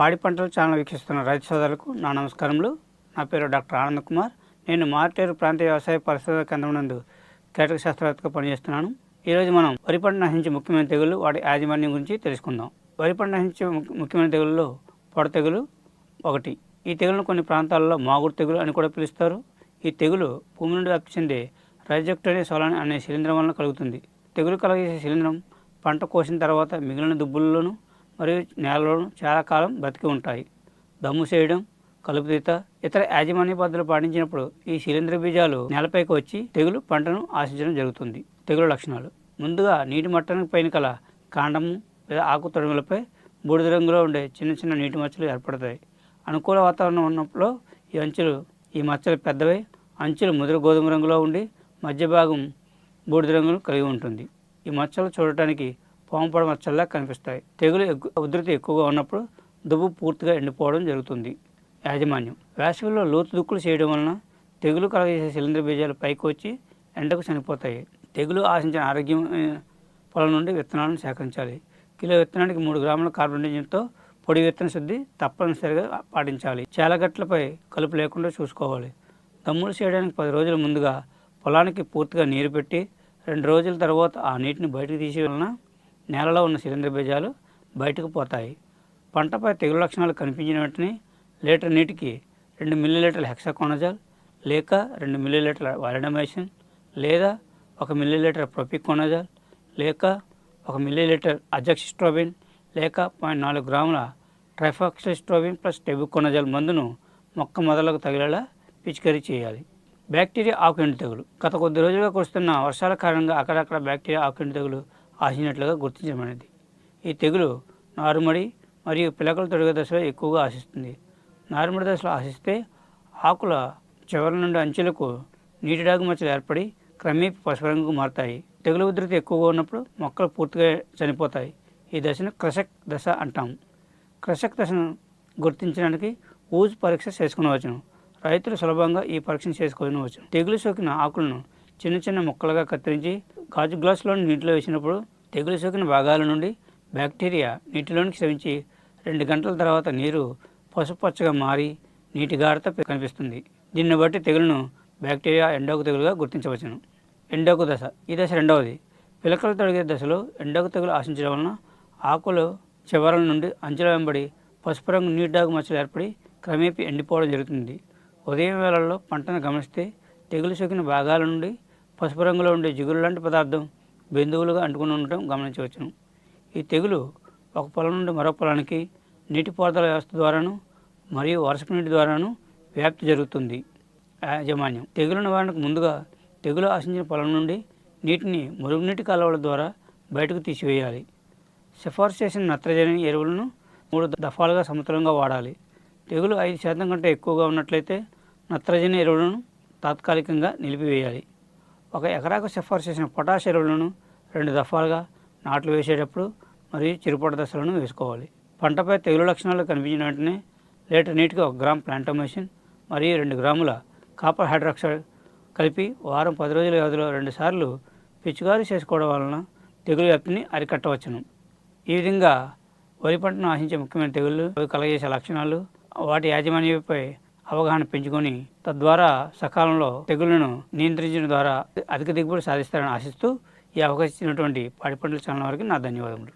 పాడి పంటలు ఛానల్ వీక్షిస్తున్న రైతు సోదరులకు నా నమస్కారములు. నా పేరు డాక్టర్ ఆనంద్ కుమార్. నేను మార్టేరు ప్రాంతీయ వ్యవసాయ పరిశోధన కేంద్రం నందు కీటక శాస్త్రవేత్తగా పనిచేస్తున్నాను. ఈరోజు మనం వరి పంట నశించే ముఖ్యమైన తెగుళ్ళు, వాటి యాజమాన్యం గురించి తెలుసుకుందాం. వరి పంట నశించే ముఖ్యమైన తెగుళ్ళలో పొడ తెగులు ఒకటి. ఈ తెగులను కొన్ని ప్రాంతాలలో మాగుడు తెగులు అని కూడా పిలుస్తారు. ఈ తెగులు భూమి నుండి వ్యాప్తి చెందే రైజోక్టోనియా సోలాని అనే శిలీంధ్రం వలన కలుగుతుంది. తెగులు కలిగేసే శిలీంధ్రం పంట కోసిన తర్వాత మిగిలిన దుబ్బుల్లోనూ మరియు నేలలోనూ చాలా కాలం బ్రతికి ఉంటాయి. దమ్ము చేయడం, కలుపుతీత, ఇతర యాజమాన్య పద్ధతులు పాటించినప్పుడు ఈ శిలీంధ్ర బీజాలు నేలపైకి వచ్చి తెగులు పంటను ఆశించడం జరుగుతుంది. తెగులు లక్షణాలు: ముందుగా నీటి మట్టానికి పైన కల కాండము లేదా ఆకు తొడుములపై బూడిద రంగులో ఉండే చిన్న చిన్న నీటి మచ్చలు ఏర్పడతాయి. అనుకూల వాతావరణం ఉన్నప్పుడు ఈ మచ్చలు పెద్దవై అంచులు ముదురు గోధుమ రంగులో ఉండి మధ్య భాగం బూడిద రంగును కలిగి ఉంటుంది. ఈ మచ్చలు చూడటానికి పాముపొడ మచ్చల్లా కనిపిస్తాయి. తెగులు ఉధృతి ఎక్కువగా ఉన్నప్పుడు దుబ్బు పూర్తిగా ఎండిపోవడం జరుగుతుంది. యాజమాన్యం: వేసవిలో లోతు దుక్కులు చేయడం వలన తెగులు కలగజేసే శిలీంధ్ర బీజాలు పైకి వచ్చి ఎండకు చనిపోతాయి. తెగులు ఆశించిన ఆరోగ్యం పొలం నుండి విత్తనాలను సేకరించాలి. కిలో విత్తనానికి 3 గ్రాముల కార్బనిజంతో పొడి విత్తన శుద్ధి తప్పనిసరిగా పాటించాలి. చేలగట్లపై కలుపు లేకుండా చూసుకోవాలి. దమ్ములు చేయడానికి 10 రోజుల ముందుగా పొలానికి పూర్తిగా నీరు పెట్టి 2 రోజుల తర్వాత ఆ నీటిని బయటకు తీసే వలన నేలలో ఉన్న శిలీంధ్ర బీజాలు బయటకు పోతాయి. పంటపై తెగులు లక్షణాలు కనిపించిన వెంటనే లీటర్ నీటికి 2 మిల్లీలీటర్ల హెక్సాకోనజాల్ లేక 2 మిల్లీలీటర్ల వాలిడమైసిన్ లేదా 1 మిల్లీలీటర్ ప్రొపికోనజాల్ లేక 1 మిల్లీలీటర్ అజాక్సిస్ట్రోబిన్ లేక 0.4 గ్రాముల ట్రైఫాక్సిస్ట్రోబిన్ ప్లస్ టెబుకోనజాల్ మందును మొక్క మొదలకు తగిలేలా పిచికారీ చేయాలి. బ్యాక్టీరియా ఆకుఎండు తెగులు: గత కొద్ది రోజులుగా కురుస్తున్న వర్షాల కారణంగా అక్కడక్కడ బ్యాక్టీరియా ఆకుఎండు తెగులు ఆశించినట్లుగా గుర్తించబడింది. ఈ తెగులు నారుమడి మరియు పిలకల తొడిగే దశలో ఎక్కువగా ఆశిస్తుంది. నారుమడి దశలో ఆశిస్తే ఆకుల చివరి నుండి అంచులకు నీటి డాగు మచ్చలు ఏర్పడి క్రమేపీ పసుపు రంగుకు మారుతాయి. తెగులు ఉధృతి ఎక్కువగా ఉన్నప్పుడు మొక్కలు పూర్తిగా చనిపోతాయి. ఈ దశను క్రషక్ దశ అంటాము. క్రషక్ దశను గుర్తించడానికి ఊజు పరీక్ష చేసుకునవచ్చును. రైతులు సులభంగా ఈ పరీక్షను చేసుకోవచ్చు. తెగులు సోకిన ఆకులను చిన్న చిన్న ముక్కలుగా కత్తిరించి గాజు గ్లాసులోని నీటిలో వేసినప్పుడు తెగులు సోకిన భాగాల నుండి బ్యాక్టీరియా నీటిలోనికి స్రవించి 2 గంటల తర్వాత నీరు పసుపు పచ్చగా మారి నీటి గాఢత కనిపిస్తుంది. దీన్ని బట్టి తెగులను బ్యాక్టీరియా ఎండోకు తెగులుగా గుర్తించవచ్చును. ఎండోకు దశ: ఈ దశ రెండవది. పిలకలు తొడిగే దశలో ఎండోకు తెగులు ఆశించడం వలన ఆకులు చివరల నుండి అంచుల వెంబడి పసుపు రంగు నీటి డాగు మచ్చలు ఏర్పడి క్రమేపీ ఎండిపోవడం జరుగుతుంది. ఉదయం వేళల్లో పంటను గమనిస్తే తెగులు సోకిన భాగాల నుండి పసుపు రంగులో ఉండే జిగురు లాంటి పదార్థం బిందువులుగా అంటుకుని ఉండటం గమనించవచ్చును. ఈ తెగులు ఒక పొలం నుండి మరో పొలానికి నీటిపారుదల వ్యవస్థ ద్వారాను మరియు వర్షపు నీటి ద్వారాను వ్యాప్తి జరుగుతుంది. యాజమాన్యం: తెగులు నివారణకు ముందుగా తెగులు ఆశించిన పొలం నుండి నీటిని మురుగునీటి కాలువల ద్వారా బయటకు తీసివేయాలి. సిఫార్సు చేసిన నత్రజని ఎరువులను 3 దఫాలుగా సమతులంగా వాడాలి. తెగులు 5% కంటే ఎక్కువగా ఉన్నట్లయితే నత్రజని ఎరువులను తాత్కాలికంగా నిలిపివేయాలి. 1 ఎకరాకు సిఫార్సు చేసిన పొటాష్ ఎరువులను 2 దఫాలుగా నాట్లు వేసేటప్పుడు మరియు చిరుపొట దశలను వేసుకోవాలి. పంటపై తెగులు లక్షణాలు కనిపించిన వెంటనే లీటర్ నీటికి 1 గ్రామ్ ప్లాంటోమైసిన్ మరియు 2 గ్రాముల కాపర్ హైడ్రాక్సైడ్ కలిపి వారం 10 రోజుల వ్యవధిలో 2 సార్లు పిచికారీ చేసుకోవడం వలన తెగులు వ్యాప్తిని అరికట్టవచ్చును. ఈ విధంగా వరి పంటను ఆశించే ముఖ్యమైన తెగుళ్ళు, కలగజేసే లక్షణాలు, వాటి యాజమాన్యంపై అవగాహన పెంచుకొని తద్వారా సకాలంలో తెగుళ్లను నియంత్రించడం ద్వారా అధిక దిగుబడి సాధిస్తారని ఆశిస్తూ ఈ అవకాశం ఇచ్చినటువంటి పాడి పంటల ఛానల్ వారికి నా ధన్యవాదములు.